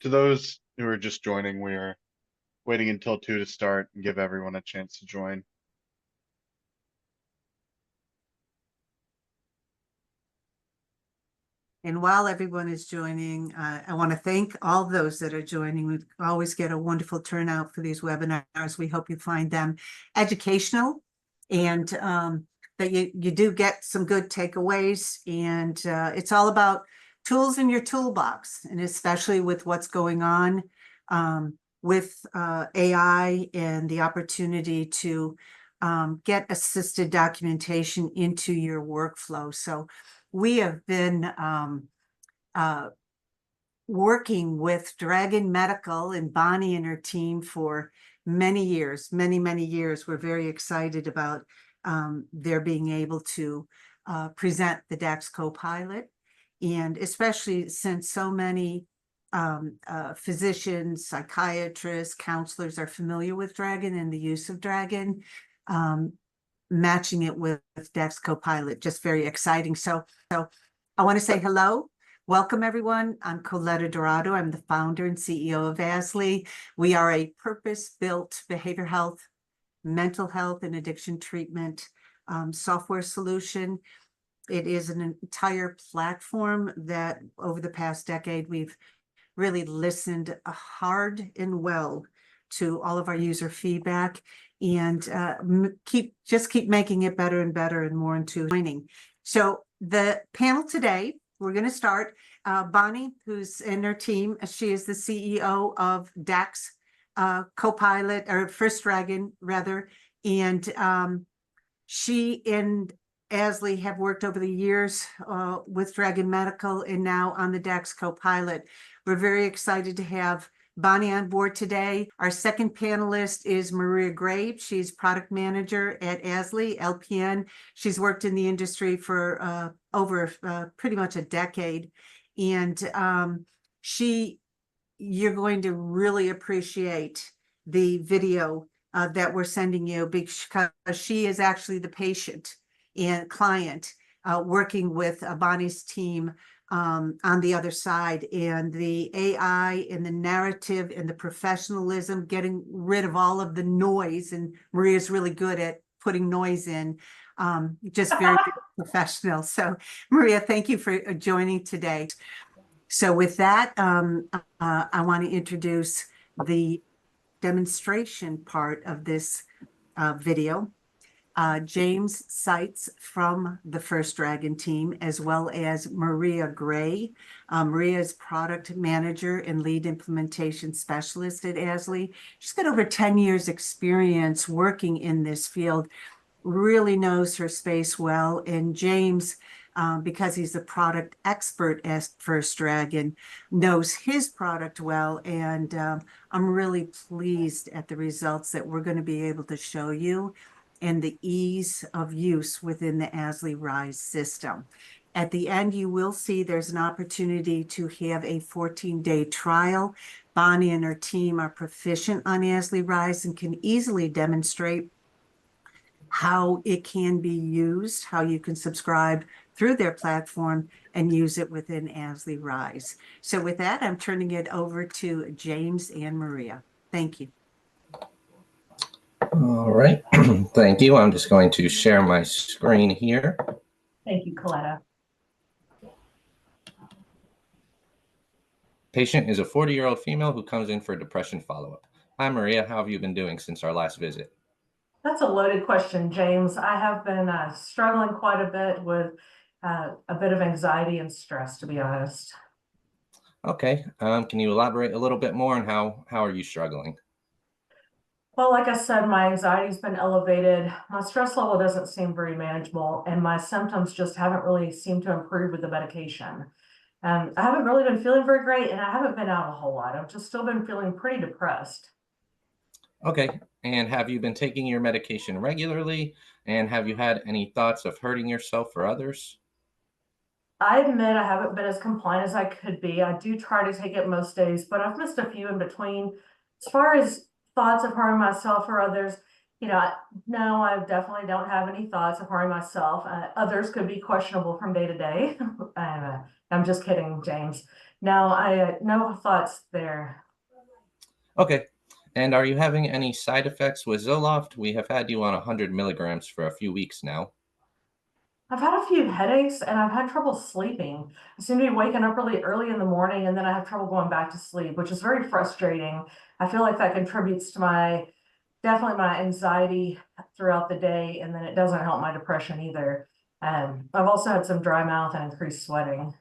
To those who are just joining, we are waiting until 2 to start and give everyone a chance to join. And while everyone is joining, I want to thank all those that are joining. We always get a wonderful turnout for these webinars. We hope you find them educational and that you do get some good takeaways. And it's all about tools in your toolbox, and especially with what's going on with AI and the opportunity to get assisted documentation into your workflow. So we have been working with Dragon Medical and Bonnie and her team for many years, many years. We're very excited about their being able to present the DAX Copilot, and especially since so many physicians, psychiatrists, counselors are familiar with Dragon and the use of Dragon, matching it with DAX Copilot, just very exciting. So I want to say hello. Welcome, everyone. I'm Coletta Dorado. I'm the founder and CEO of AZZLY. We are a purpose-built behavioral health, mental health, and addiction treatment software solution. It is an entire platform that over the past decade, we've really listened hard and well to all of our user feedback, and keep making it better and better and more into training. So the panel today, we're going to start. Bonnie, who's in her team, she is the CEO of DAX Copilot, or First Dragon, rather. And she and AZZLY have worked over the years with Dragon Medical and now on the DAX Copilot. We're very excited to have Bonnie on board today. Our second panelist is Maria Gray. She's product manager at AZZLY, LPN. She's worked in the industry for over pretty much a decade. And you're going to really appreciate the video that we're sending you, because she is actually the patient and client working with Bonnie's team on the other side, and the AI and the narrative and the professionalism, getting rid of all of the noise. And Maria's really good at putting noise in, just very professional. So Maria, thank you for joining today. So with that, I want to introduce the demonstration part of this video. James Seitz from the First Dragon team, as well as Maria Gray. Maria is product manager and lead implementation specialist at AZZLY. She's got over 10 years experience working in this field, really knows her space well. And James, because he's a product expert at First Dragon, knows his product well. And I'm really pleased at the results that we're going to be able to show you, and the ease of use within the AZZLY Rize system. At the end, you will see there's an opportunity to have a 14-day trial. Bonnie and her team are proficient on AZZLY Rize and can easily demonstrate how it can be used, how you can subscribe through their platform and use it within AZZLY Rize. So with that, I'm turning it over to James and Maria. Thank you. All right, thank you. I'm just going to share my screen here. Thank you, Coletta. Patient is a 40-year-old female who comes in for depression follow-up. Hi, Maria. How have you been doing since our last visit? That's a loaded question, James. I have been struggling quite a bit with a bit of anxiety and stress, to be honest. Okay. Can you elaborate a little bit more on how are you struggling? Well, like I said, my anxiety's been elevated. My stress level doesn't seem very manageable, and my symptoms just haven't really seemed to improve with the medication. I haven't really been feeling very great, and I haven't been out a whole lot. I've just still been feeling pretty depressed. Okay. And have you been taking your medication regularly? And have you had any thoughts of hurting yourself or others? I admit I haven't been as compliant as I could be. I do try to take it most days, but I've missed a few in between. As far as thoughts of harming myself or others, no, I definitely don't have any thoughts of harming myself. Others could be questionable from day to day. I'm just kidding, James. No, no thoughts there. Okay. And are you having any side effects with Zoloft? We have had you on 100 milligrams for a few weeks now. I've had a few headaches and I've had trouble sleeping. I seem to be waking up really early in the morning and then I have trouble going back to sleep, which is very frustrating. I feel like that contributes to definitely my anxiety throughout the day, and then it doesn't help my depression either. I've also had some dry mouth and increased sweating.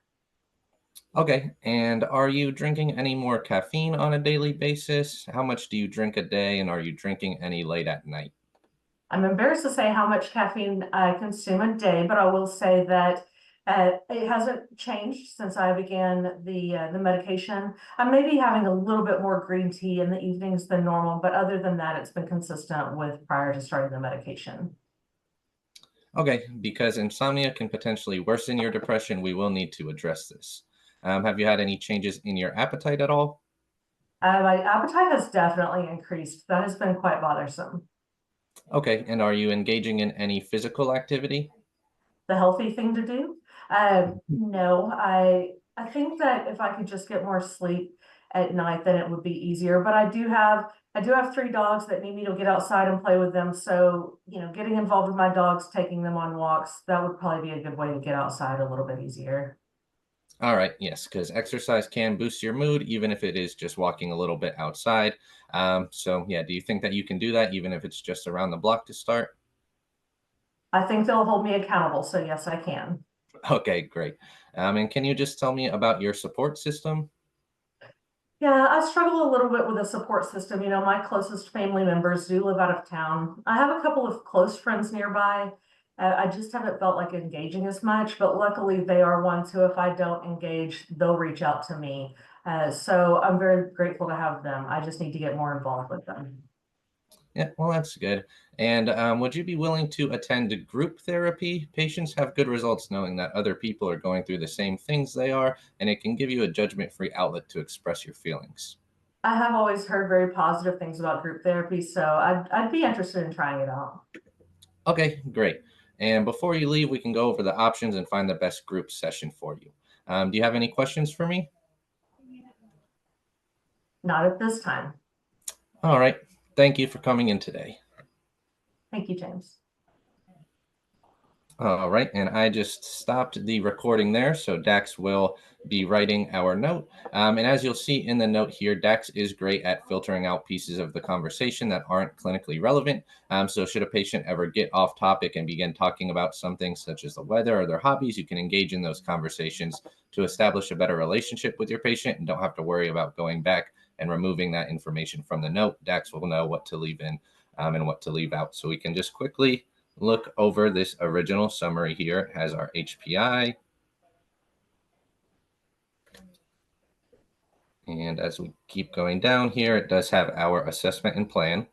Okay. And are you drinking any more caffeine on a daily basis? How much do you drink a day? And are you drinking any late at night? I'm embarrassed to say how much caffeine I consume a day, but I will say that it hasn't changed since I began the medication. I may be having a little bit more green tea in the evenings than normal, but other than that, it's been consistent with prior to starting the medication. Okay, because insomnia can potentially worsen your depression, we will need to address this. Have you had any changes in your appetite at all? My appetite has definitely increased. That has been quite bothersome. Okay, and are you engaging in any physical activity? The healthy thing to do. No, I think that if I could just get more sleep at night, then it would be easier. But I do have 3 dogs that need me to get outside and play with them. So, getting involved with my dogs, taking them on walks, that would probably be a good way to get outside a little bit easier. All right, yes, because exercise can boost your mood, even if it is just walking a little bit outside. So, yeah, do you think that you can do that, even if it's just around the block to start? I think they'll hold me accountable. So yes, I can. Okay, great. And can you just tell me about your support system? Yeah, I struggle a little bit with a support system. My closest family members do live out of town. I have a couple of close friends nearby. I just haven't felt like engaging as much, but luckily they are ones who, if I don't engage, they'll reach out to me. So I'm very grateful to have them. I just need to get more involved with them. Yeah, well, that's good. And would you be willing to attend group therapy? Patients have good results knowing that other people are going through the same things they are, and it can give you a judgment-free outlet to express your feelings. I have always heard very positive things about group therapy, so I'd be interested in trying it out. Okay, great. And before you leave, we can go over the options and find the best group session for you. Do you have any questions for me? Not at this time. All right. Thank you for coming in today. Thank you, James. All right, and I just stopped the recording there, so Dax will be writing our note. And as you'll see in the note here, Dax is great at filtering out pieces of the conversation that aren't clinically relevant. So should a patient ever get off topic and begin talking about something such as the weather or their hobbies, you can engage in those conversations to establish a better relationship with your patient and don't have to worry about going back and removing that information from the note. Dax will know what to leave in and what to leave out. So we can just quickly look over this original summary here. It has our HPI. And as we keep going down here, it does have our assessment and plan.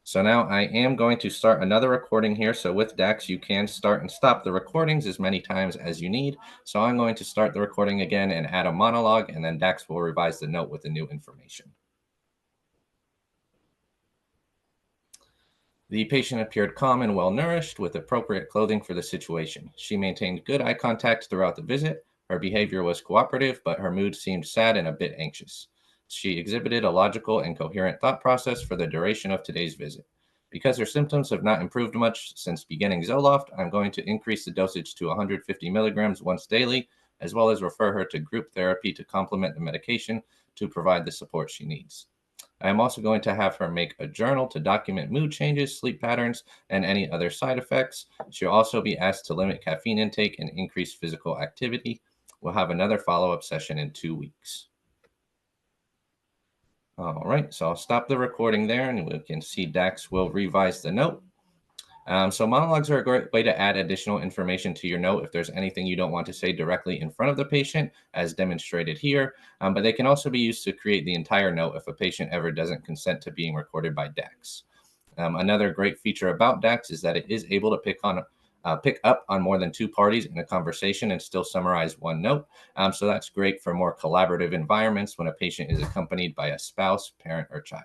So now I am going to start another recording here. So with Dax, you can start and stop the recordings as many times as you need. So I'm going to start the recording again and add a monologue, and then Dax will revise the note with the new information. The patient appeared calm and well-nourished with appropriate clothing for the situation. She maintained good eye contact throughout the visit. Her behavior was cooperative, but her mood seemed sad and a bit anxious. She exhibited a logical and coherent thought process for the duration of today's visit. Because her symptoms have not improved much since beginning Zoloft, I'm going to increase the dosage to 150 milligrams once daily, as well as refer her to group therapy to complement the medication to provide the support she needs. I am also going to have her make a journal to document mood changes, sleep patterns, and any other side effects. She'll also be asked to limit caffeine intake and increase physical activity. We'll have another follow-up session in 2 weeks. All right, so I'll stop the recording there and we can see Dax will revise the note. So monologues are a great way to add additional information to your note if there's anything you don't want to say directly in front of the patient, as demonstrated here. But they can also be used to create the entire note if a patient ever doesn't consent to being recorded by Dax. Another great feature about Dax is that it is able to pick up on more than 2 parties in a conversation and still summarize one note. So that's great for more collaborative environments when a patient is accompanied by a spouse, parent, or child.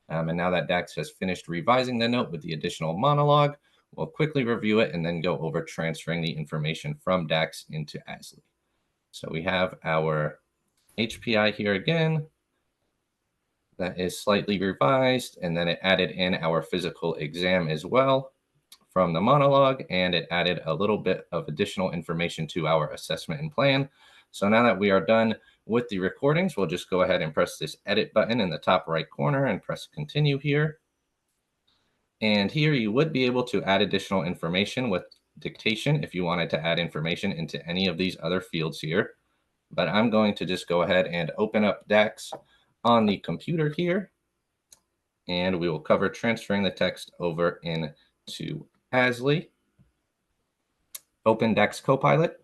And now that Dax has finished revising the note with the additional monologue, we'll quickly review it and then go over transferring the information from Dax into AZZLY. So we have our HPI here again. That is slightly revised, and then it added in our physical exam as well from the monologue, and it added a little bit of additional information to our assessment and plan. So now that we are done with the recordings, we'll just go ahead and press this edit button in the top right corner and press continue here. And here you would be able to add additional information with dictation if you wanted to add information into any of these other fields here. But I'm going to just go ahead and open up DAX on the computer here, and we will cover transferring the text over into AZZLY. Open DAX Copilot.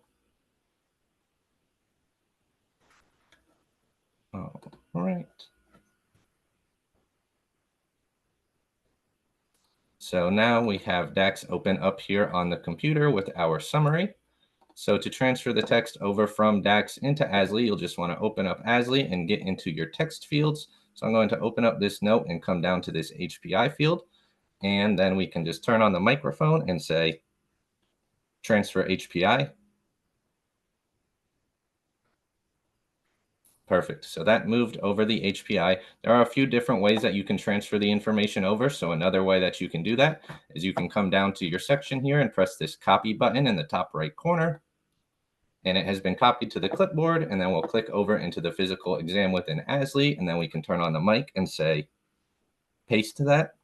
All right. So now we have DAX open up here on the computer with our summary. So to transfer the text over from DAX into AZZLY, you'll just want to open up AZZLY and get into your text fields. So I'm going to open up this note and come down to this HPI field. And then we can just turn on the microphone and say, transfer HPI. Perfect. So that moved over the HPI. There are a few different ways that you can transfer the information over. So another way that you can do that is you can come down to your section here and press this copy button in the top right corner. And it has been copied to the clipboard. And then we'll click over into the physical exam within AZZLY. And then we can turn on the mic and say, paste to that.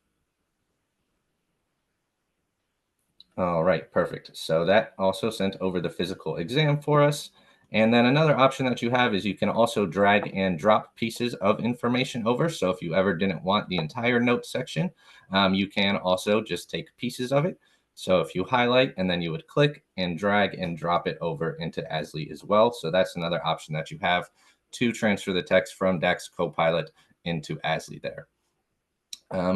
All right, perfect. So that also sent over the physical exam for us. And then another option that you have is you can also drag and drop pieces of information over. So if you ever didn't want the entire notes section, you can also just take pieces of it. So if you highlight and then you would click and drag and drop it over into AZZLY as well. So that's another option that you have to transfer the text from DAX Copilot into AZZLY there.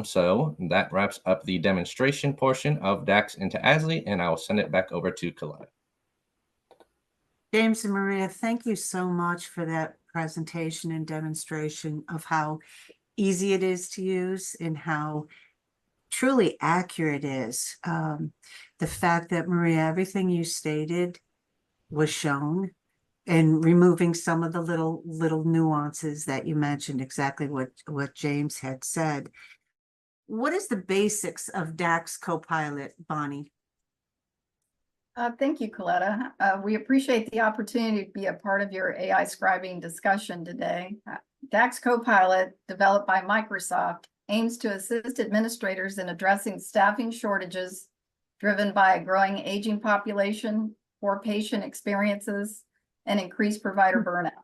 So that wraps up the demonstration portion of DAX into AZZLY, and I will send it back over to Coletta. James and Maria, thank you so much for that presentation and demonstration of how easy it is to use and how truly accurate it is. The fact that, Maria, everything you stated was shown, and removing some of the little nuances that you mentioned, exactly what James had said. What is the basics of DAX Copilot, Bonnie? Thank you, Coletta. We appreciate the opportunity to be a part of your AI scribing discussion today. DAX Copilot, developed by Microsoft, aims to assist administrators in addressing staffing shortages driven by a growing aging population, poor patient experiences, and increased provider burnout.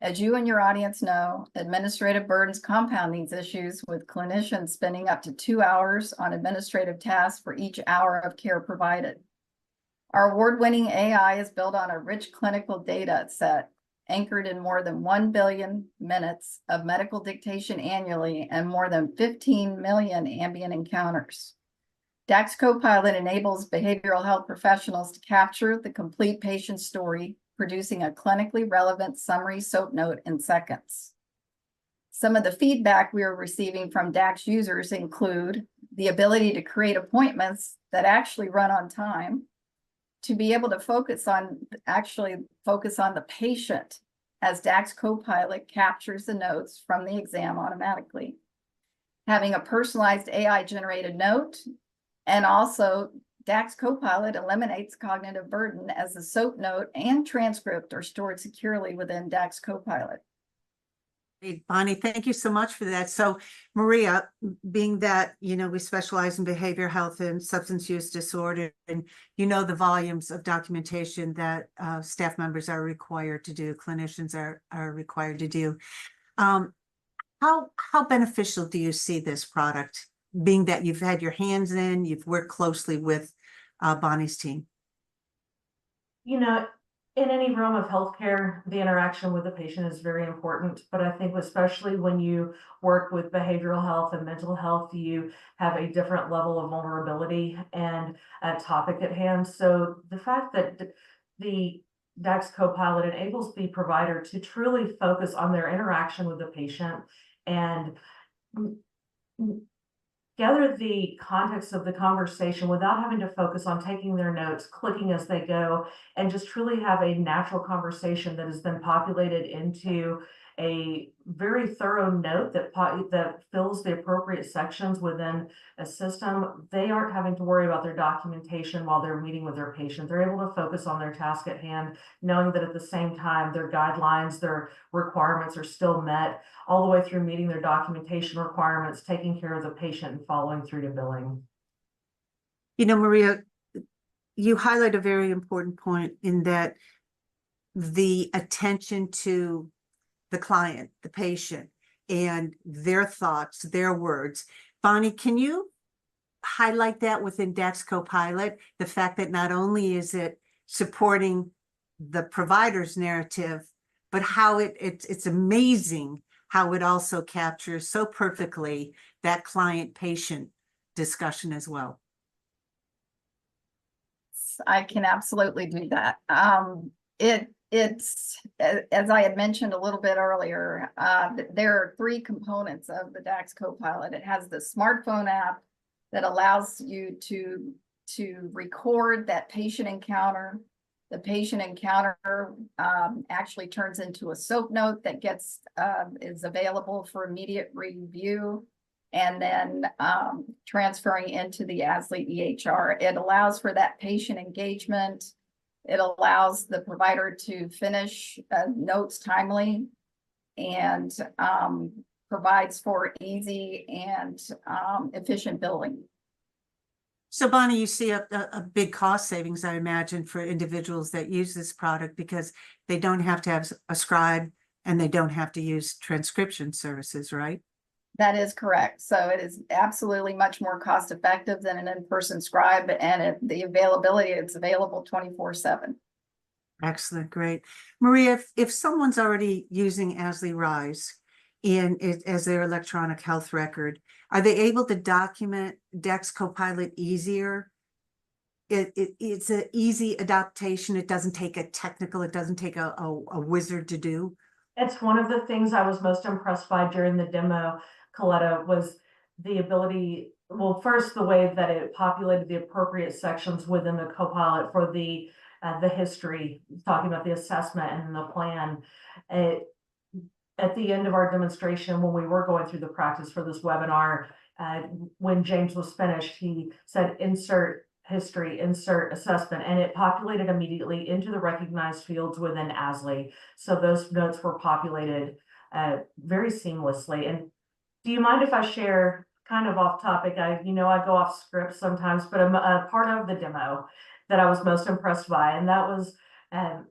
As you and your audience know, administrative burdens compound these issues, with clinicians spending up to 2 hours on administrative tasks for each hour of care provided. Our award-winning AI is built on a rich clinical data set anchored in more than 1 billion minutes of medical dictation annually and more than 15 million ambient encounters. DAX Copilot enables behavioral health professionals to capture the complete patient story, producing a clinically relevant summary SOAP note in seconds. Some of the feedback we are receiving from DAX users include the ability to create appointments that actually run on time, to be able to focus on the patient as DAX Copilot captures the notes from the exam automatically, having a personalized AI-generated note, and also DAX Copilot eliminates cognitive burden as the SOAP note and transcript are stored securely within DAX Copilot. Bonnie, thank you so much for that. So Maria, being that, we specialize in behavioral health and substance use disorder, and the volumes of documentation that staff members are required to do, clinicians are required to do. How beneficial do you see this product, being that you've had your hands in, you've worked closely with Bonnie's team? In any realm of healthcare, the interaction with the patient is very important, but I think especially when you work with behavioral health and mental health, you have a different level of vulnerability and a topic at hand. So the fact that the DAX Copilot enables the provider to truly focus on their interaction with the patient and gather the context of the conversation without having to focus on taking their notes, clicking as they go, and just truly have a natural conversation that has been populated into a very thorough note that fills the appropriate sections within a system. They aren't having to worry about their documentation while they're meeting with their patient. They're able to focus on their task at hand, knowing that at the same time, their guidelines, their requirements are still met, all the way through meeting their documentation requirements, taking care of the patient, and following through to billing. You know, Maria, you highlight a very important point in that the attention to the client, the patient, and their thoughts, their words. Bonnie, can you highlight that within DAX Copilot? The fact that not only is it supporting the provider's narrative, but how it's amazing how it also captures so perfectly that client-patient discussion as well. I can absolutely do that. It's as I had mentioned a little bit earlier, there are 3 components of the DAX Copilot. It has the smartphone app that allows you to record that patient encounter. The patient encounter actually turns into a SOAP note that is available for immediate review, and then transferring into the AZZLY EHR. It allows for that patient engagement. It allows the provider to finish notes timely, and provides for easy and efficient billing. So Bonnie, you see a big cost savings, I imagine, for individuals that use this product because they don't have to have a scribe and they don't have to use transcription services, right? That is correct. So it is absolutely much more cost effective than an in-person scribe, and the availability, it's available 24/7. Excellent, great. Maria, if someone's already using AZZLY Rize as their electronic health record, are they able to document DAX Copilot easier? It's an easy adaptation. It doesn't take it doesn't take a wizard to do. It's one of the things I was most impressed by during the demo, Coletta, was the ability, well, first, the way that it populated the appropriate sections within the Copilot for the history, talking about the assessment and the plan. At the end of our demonstration, when we were going through the practice for this webinar, when James was finished, he said, insert history, insert assessment, and it populated immediately into the recognized fields within AZZLY. So those notes were populated very seamlessly. And do you mind if I share, kind of off topic, I go off script sometimes, but a part of the demo that I was most impressed by, and that was, I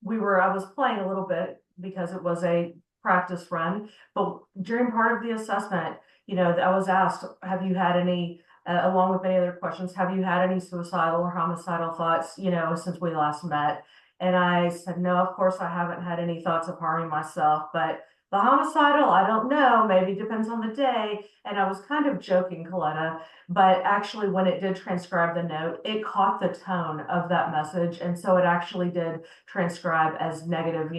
was playing a little bit because it was a practice run, but during part of the assessment, I was asked, have you had any, along with many other questions, have you had any suicidal or homicidal thoughts, since we last met? And I said, no, of course I haven't had any thoughts of harming myself, but the homicidal, I don't know, maybe depends on the day. And I was kind of joking, Coletta, but actually when it did transcribe the note, it caught the tone of that message. And so it actually did transcribe as negative,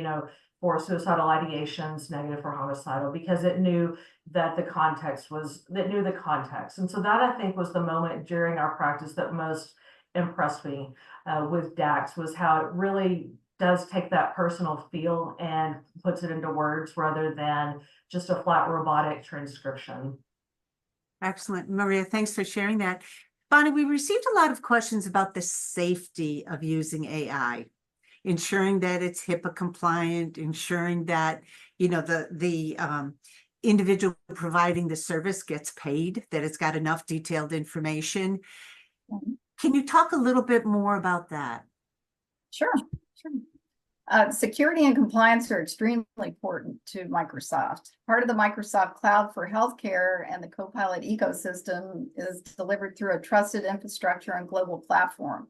for suicidal ideations, negative for homicidal, because it knew that the context. And so that, I think, was the moment during our practice that most impressed me with DAX, was how it really does take that personal feel and puts it into words rather than just a flat robotic transcription. Excellent. Maria, thanks for sharing that. Bonnie, we received a lot of questions about the safety of using AI, ensuring that it's HIPAA compliant, ensuring that, the individual providing the service gets paid, that it's got enough detailed information. Can you talk a little bit more about that? Sure. Security and compliance are extremely important to Microsoft. Part of the Microsoft Cloud for Healthcare and the Copilot ecosystem is delivered through a trusted infrastructure and global platform,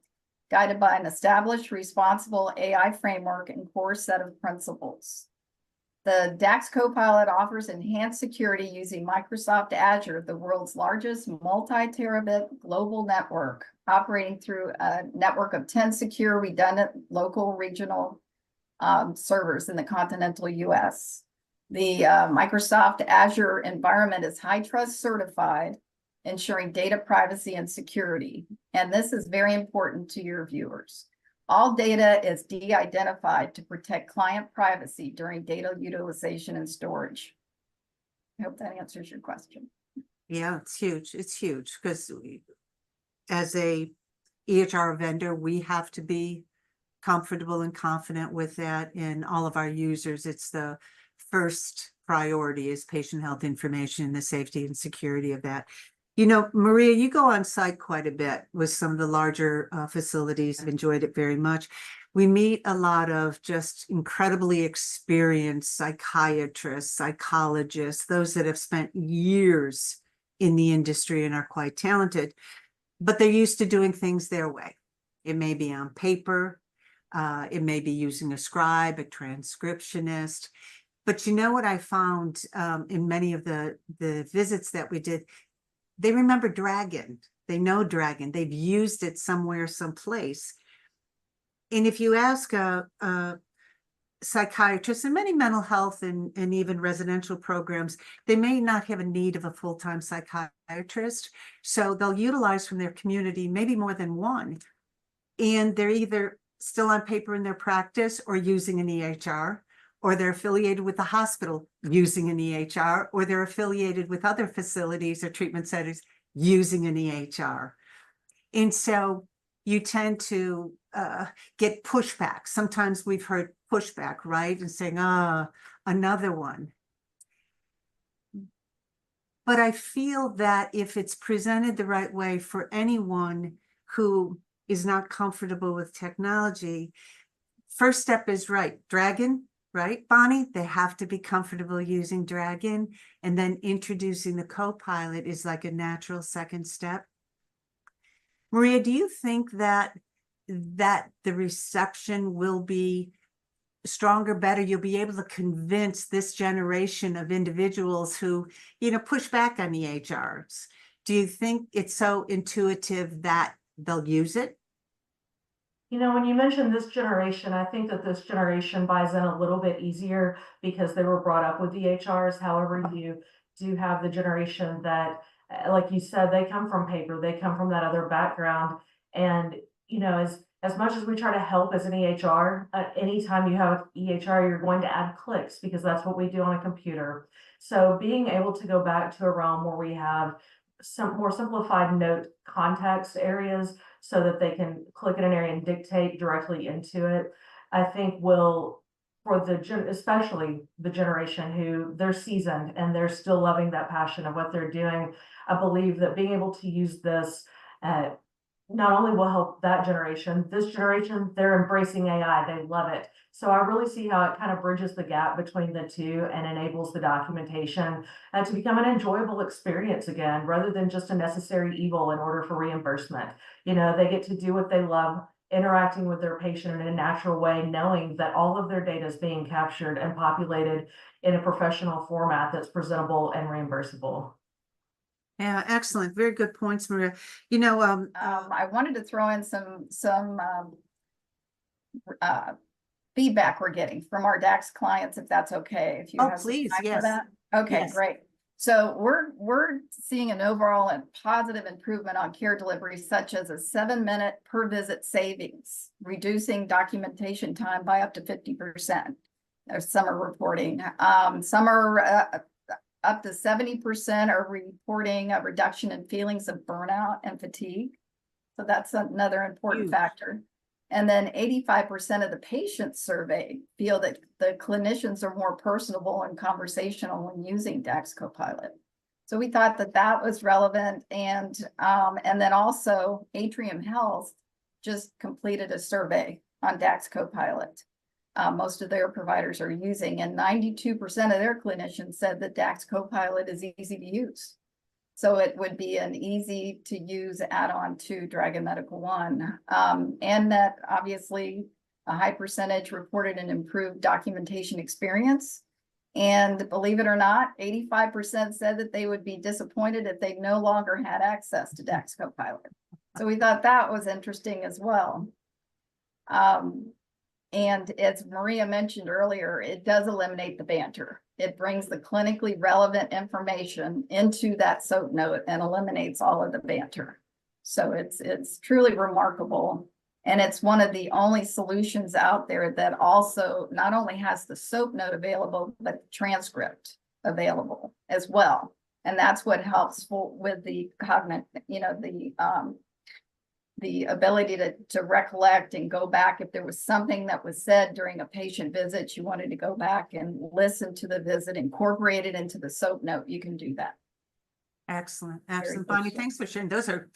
guided by an established, responsible AI framework and core set of principles. The DAX Copilot offers enhanced security using Microsoft Azure, the world's largest multi-terabit global network, operating through a network of 10 secure, redundant, local, regional servers in the continental US. The Microsoft Azure environment is HITRUST certified, ensuring data privacy and security. And this is very important to your viewers. All data is de-identified to protect client privacy during data utilization and storage. I hope that answers your question. Yeah, it's huge. It's huge because as a EHR vendor, we have to be comfortable and confident with that. And all of our users, it's the first priority is patient health information and the safety and security of that. You know, Maria, you go on site quite a bit with some of the larger facilities. I've enjoyed it very much. We meet a lot of just incredibly experienced psychiatrists, psychologists, those that have spent years in the industry and are quite talented, but they're used to doing things their way. It may be on paper, it may be using a scribe, a transcriptionist. But you know what I found in many of the visits that we did, they remember Dragon. They know Dragon. They've used it somewhere, someplace. And if you ask a psychiatrist and many mental health and even residential programs, they may not have a need of a full-time psychiatrist. So they'll utilize from their community, maybe more than one. And they're either still on paper in their practice or using an EHR, or they're affiliated with the hospital using an EHR, or they're affiliated with other facilities or treatment centers using an EHR. And so you tend to get pushback. Sometimes we've heard pushback, right? And saying, another one. But I feel that if it's presented the right way for anyone who is not comfortable with technology, first step is right. Dragon, right, Bonnie? They have to be comfortable using Dragon, and then introducing the Copilot is like a natural second step. Maria, do you think that the reception will be stronger, better? You'll be able to convince this generation of individuals who, you know, push back on EHRs. Do you think it's so intuitive that they'll use it? You know, when you mentioned this generation, I think that this generation buys in a little bit easier because they were brought up with EHRs. However, you do have the generation that, like you said, they come from paper, they come from that other background. And, you know, as much as we try to help as an EHR, anytime you have an EHR, you're going to add clicks because that's what we do on a computer. So being able to go back to a realm where we have some more simplified note context areas so that they can click in an area and dictate directly into it, I think will, for especially the generation who they're seasoned and they're still loving that passion of what they're doing. I believe that being able to use this not only will help that generation, this generation, they're embracing AI, they love it. So I really see how it kind of bridges the gap between the two and enables the documentation to become an enjoyable experience again, rather than just a necessary evil in order for reimbursement. You know, they get to do what they love, interacting with their patient in a natural way, knowing that all of their data is being captured and populated in a professional format that's presentable and reimbursable. Yeah, excellent. Very good points, Maria. You know, I wanted to throw in some feedback we're getting from our DAX clients, if that's okay. If you have some please, time for yes. that. Okay, Yes. great. So we're seeing an overall and positive improvement on care delivery, such as a 7-minute per visit savings, reducing documentation time by up to 50%. Some are reporting. Some are up to 70% are reporting a reduction in feelings of burnout and fatigue. So that's another important Huge. factor. And then 85% of the patients surveyed feel that the clinicians are more personable and conversational when using DAX Copilot. So we thought that that was relevant. And then also Atrium Health just completed a survey on DAX Copilot. Most of their providers are using, and 92% of their clinicians said that DAX Copilot is easy to use. So it would be an easy to use add-on to Dragon Medical One. And that obviously a high percentage reported an improved documentation experience. And believe it or not, 85% said that they would be disappointed if they no longer had access to DAX Copilot. So we thought that was interesting as well. And as Maria mentioned earlier, it does eliminate the banter. It brings the clinically relevant information into that SOAP note and eliminates all of the banter. So it's truly remarkable. And it's one of the only solutions out there that also not only has the SOAP note available, but the transcript available as well. And that's what helps with the cognitive, the ability to recollect and go back. If there was something that was said during a patient visit, you wanted to go back and listen to the visit, incorporate it into the SOAP note, you can do that. Excellent, Very excellent. good Bonnie, show. thanks for sharing. Those are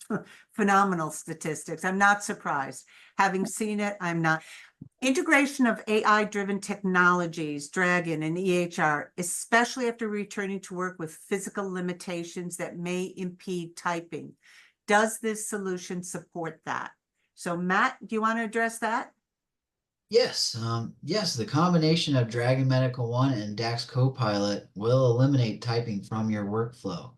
phenomenal statistics. I'm not surprised. Having seen it, I'm not. Integration of AI-driven technologies, Dragon and EHR, especially after returning to work with physical limitations that may impede typing. Does this solution support that? So Matt, do you want to address that? Yes, yes, the combination of Dragon Medical One and DAX Copilot will eliminate typing from your workflow.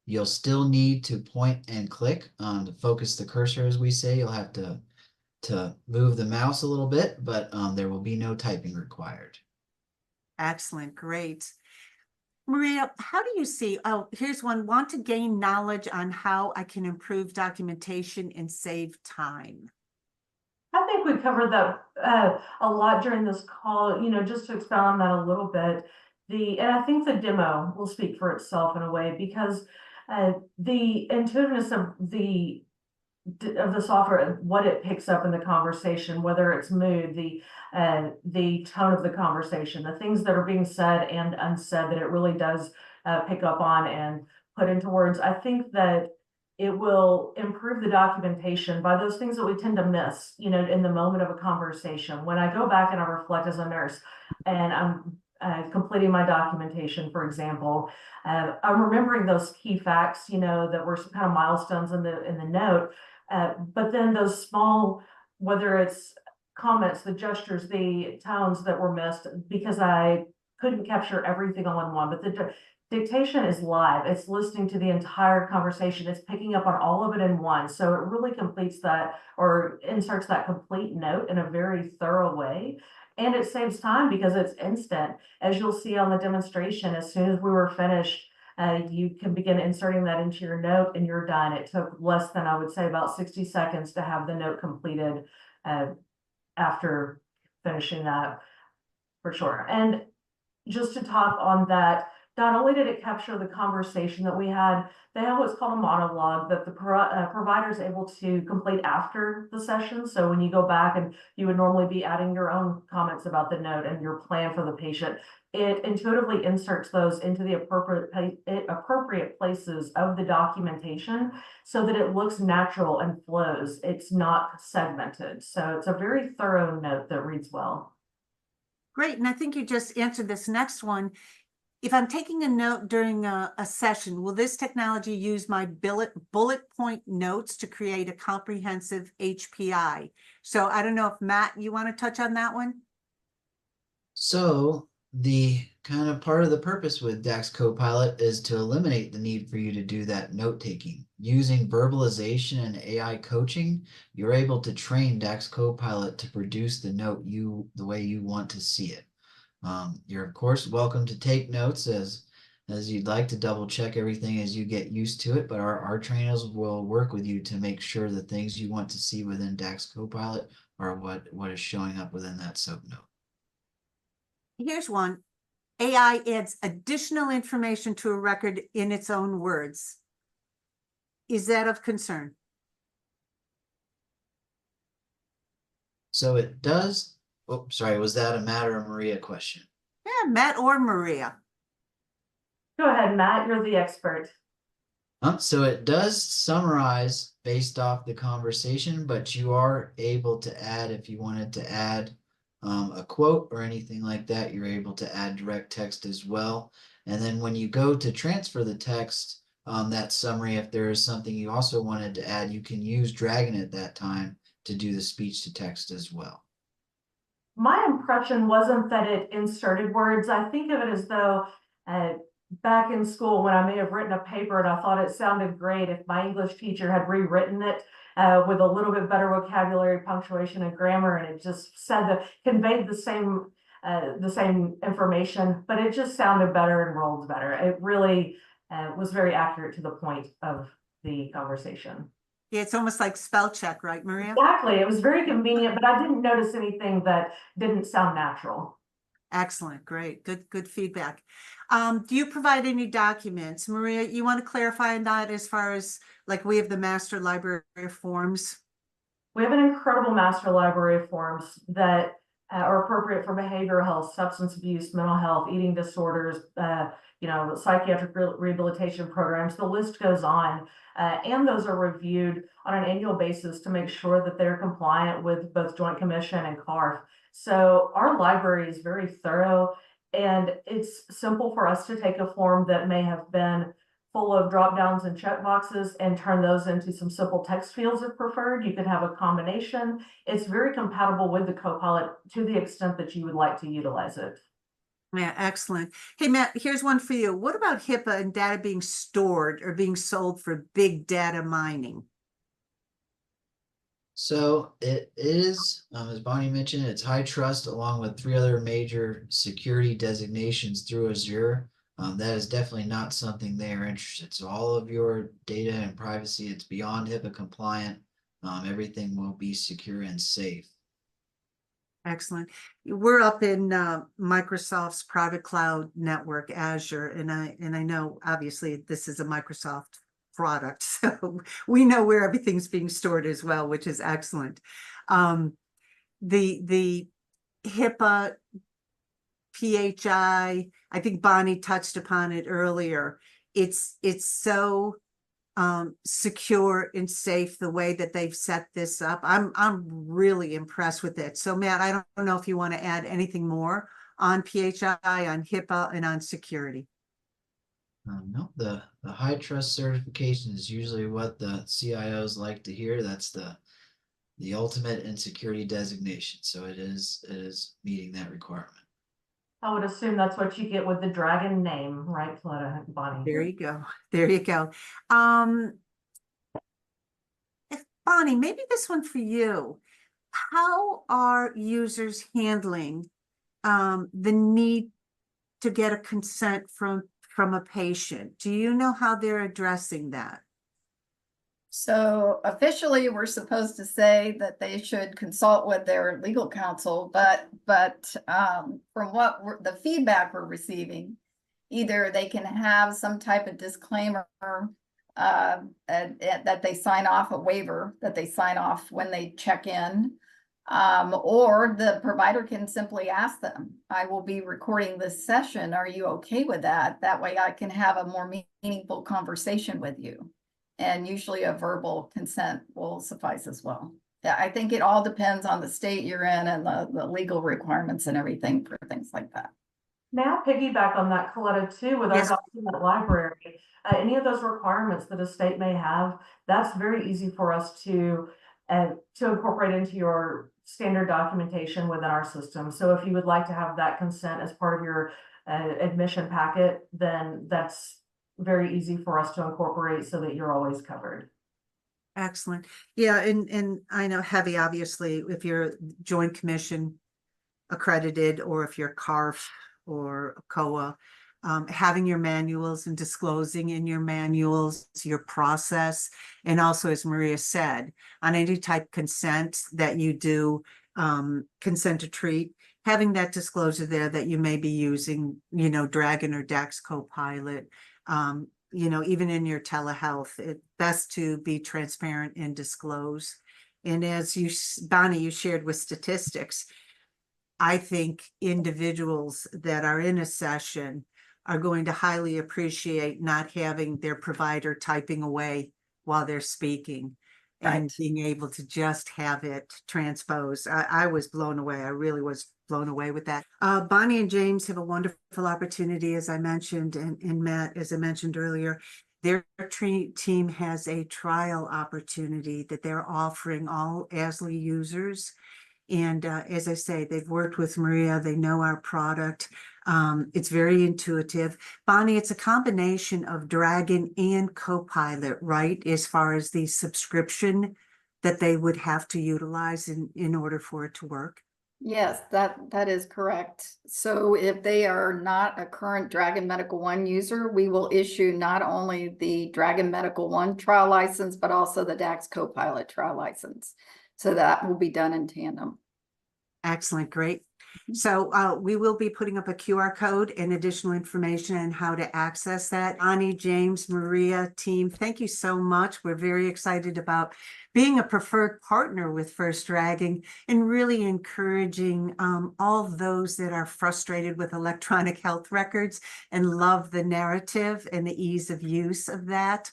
You'll still need to point and click to focus the cursor, as we say. You'll have to move the mouse a little bit, but there will be no typing required. Excellent, great. Maria, how do you see, oh, here's one, want to gain knowledge on how I can improve documentation and save time? I think we covered that a lot during this call, just to expound on that a little bit. And I think the demo will speak for itself in a way, because the intuitiveness of the software, what it picks up in the conversation, whether it's mood, the tone of the conversation, the things that are being said and unsaid, that it really does pick up on and put into words. I think that it will improve the documentation by those things that we tend to miss, in the moment of a conversation. When I go back and I reflect as a nurse and I'm completing my documentation, for example, I'm remembering those key facts, that were some kind of milestones in the note. But then those small, whether it's comments, the gestures, the tones that were missed, because I couldn't capture everything all in one, but the dictation is live. It's listening to the entire conversation. It's picking up on all of it in one. So it really completes that, or inserts that complete note in a very thorough way. And it saves time because it's instant. As you'll see on the demonstration, as soon as we were finished, you can begin inserting that into your note and you're done. It took less than, I would say, about 60 seconds to have the note completed after finishing that, for sure. And just to talk on that, not only did it capture the conversation that we had, they have what's called a monologue that the provider is able to complete after the session. So when you go back, and you would normally be adding your own comments about the note and your plan for the patient, it intuitively inserts those into the appropriate places of the documentation so that it looks natural and flows. It's not segmented. So it's a very thorough note that reads well. Great, and I think you just answered this next one. If I'm taking a note during a session, will this technology use my bullet point notes to create a comprehensive HPI? So I don't know if Matt, you want to touch on that one? So the kind of part of the purpose with DAX Copilot is to eliminate the need for you to do that note taking. Using verbalization and AI coaching, you're able to train DAX Copilot to produce the note the way you want to see it. You're of course welcome to take notes as you'd like to double check everything as you get used to it, but our trainers will work with you to make sure the things you want to see within DAX Copilot are what is showing up within that SOAP note. Here's one. AI adds additional information to a record in its own words. Is that of concern? So it does. Oh, sorry, was that a Matt or a Maria question? Yeah, Matt or Maria. Go ahead, Matt, you're the expert. So it does summarize based off the conversation, but you are able to add, if you wanted to add a quote or anything like that, you're able to add direct text as well. And then when you go to transfer the text, that summary, if there is something you also wanted to add, you can use Dragon at that time to do the speech to text as well. My impression wasn't that it inserted words. I think of it as though back in school when I may have written a paper and I thought it sounded great if my English teacher had rewritten it with a little bit better vocabulary, punctuation, and grammar, and it just conveyed the same information, but it just sounded better and rolled better. It really was very accurate to the point of the conversation. Yeah, it's almost like spell check, right, Maria? Exactly. It was very convenient, but I didn't notice anything that didn't sound natural. Excellent, great, good feedback. Do you provide any documents? Maria, you want to clarify on that as far as, like, we have the master library of forms? We have an incredible master library of forms that are appropriate for behavioral health, substance abuse, mental health, eating disorders, psychiatric rehabilitation programs. The list goes on. And those are reviewed on an annual basis to make sure that they're compliant with both Joint Commission and CARF. So our library is very thorough, and it's simple for us to take a form that may have been full of drop downs and check boxes and turn those into some simple text fields if preferred. You can have a combination. It's very compatible with the Copilot to the extent that you would like to utilize it. Yeah, excellent. Hey, Matt, here's one for you. What about HIPAA and data being stored or being sold for big data mining? So it is, as Bonnie mentioned, it's high trust along with 3 other major security designations through Azure. That is definitely not something they are interested. So all of your data and privacy, it's beyond HIPAA compliant. Everything will be secure and safe. Excellent. We're up in Microsoft's private cloud network, Azure, and I know obviously this is a Microsoft product, so we know where everything's being stored as well, which is excellent. The HIPAA, PHI, I think Bonnie touched upon it earlier. It's so secure and safe the way that they've set this up. I'm really impressed with it. So Matt, I don't know if you want to add anything more on PHI, on HIPAA, and on security. No, the high trust certification is usually what the CIOs like to hear. That's the ultimate in security designation. So it is meeting that requirement. I would assume that's what you get with the dragon name, right, Bonnie? There you go. There you go. Bonnie, maybe this one for you. How are users handling the need to get a consent from a patient? Do you know how they're addressing that? So officially, we're supposed to say that they should consult with their legal counsel, but from the feedback we're receiving, either they can have some type of disclaimer that they sign off, a waiver that they sign off when they check in, or the provider can simply ask them, I will be recording this session. Are you okay with that? That way I can have a more meaningful conversation with you. And usually a verbal consent will suffice as well. Yeah, I think it all depends on the state you're in and the legal requirements and everything for things like that. Now piggyback on that, Coletta, too, with our Yes. document library, any of those requirements that a state may have, that's very easy for us to incorporate into your standard documentation within our system. So if you would like to have that consent as part of your admission packet, then that's very easy for us to incorporate so that you're always covered. Excellent. Yeah, and I know heavy, obviously, if you're Joint Commission accredited or if you're CARF or COA, having your manuals and disclosing in your manuals your process. And also, as Maria said, on any type consent that you do, consent to treat, having that disclosure there that you may be using, Dragon or DAX Copilot, even in your telehealth, it's best to be transparent and disclose. And as Bonnie, you shared with statistics, I think individuals that are in a session are going to highly appreciate not having their provider typing away while they're speaking. Right. And being able to just have it transposed. I was blown away. I really was blown away with that. Bonnie and James have a wonderful opportunity, as I mentioned, and Matt, as I mentioned earlier, their team has a trial opportunity that they're offering all AZZLY users. And as I say, they've worked with Maria, they know our product. It's very intuitive. Bonnie, it's a combination of Dragon and Copilot, right? As far as the subscription that they would have to utilize in order for it to work. Yes, that is correct. So if they are not a current Dragon Medical One user, we will issue not only the Dragon Medical One trial license, but also the DAX Copilot trial license. So that will be done in tandem. Excellent, great. So we will be putting up a QR code and additional information on how to access that. Ani, James, Maria, team, thank you so much. We're very excited about being a preferred partner with First Dragon and really encouraging all those that are frustrated with electronic health records and love the narrative and the ease of use of that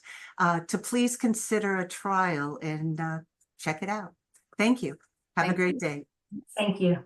to please consider a trial and check it out. Thank you. Have a great day. Thank you.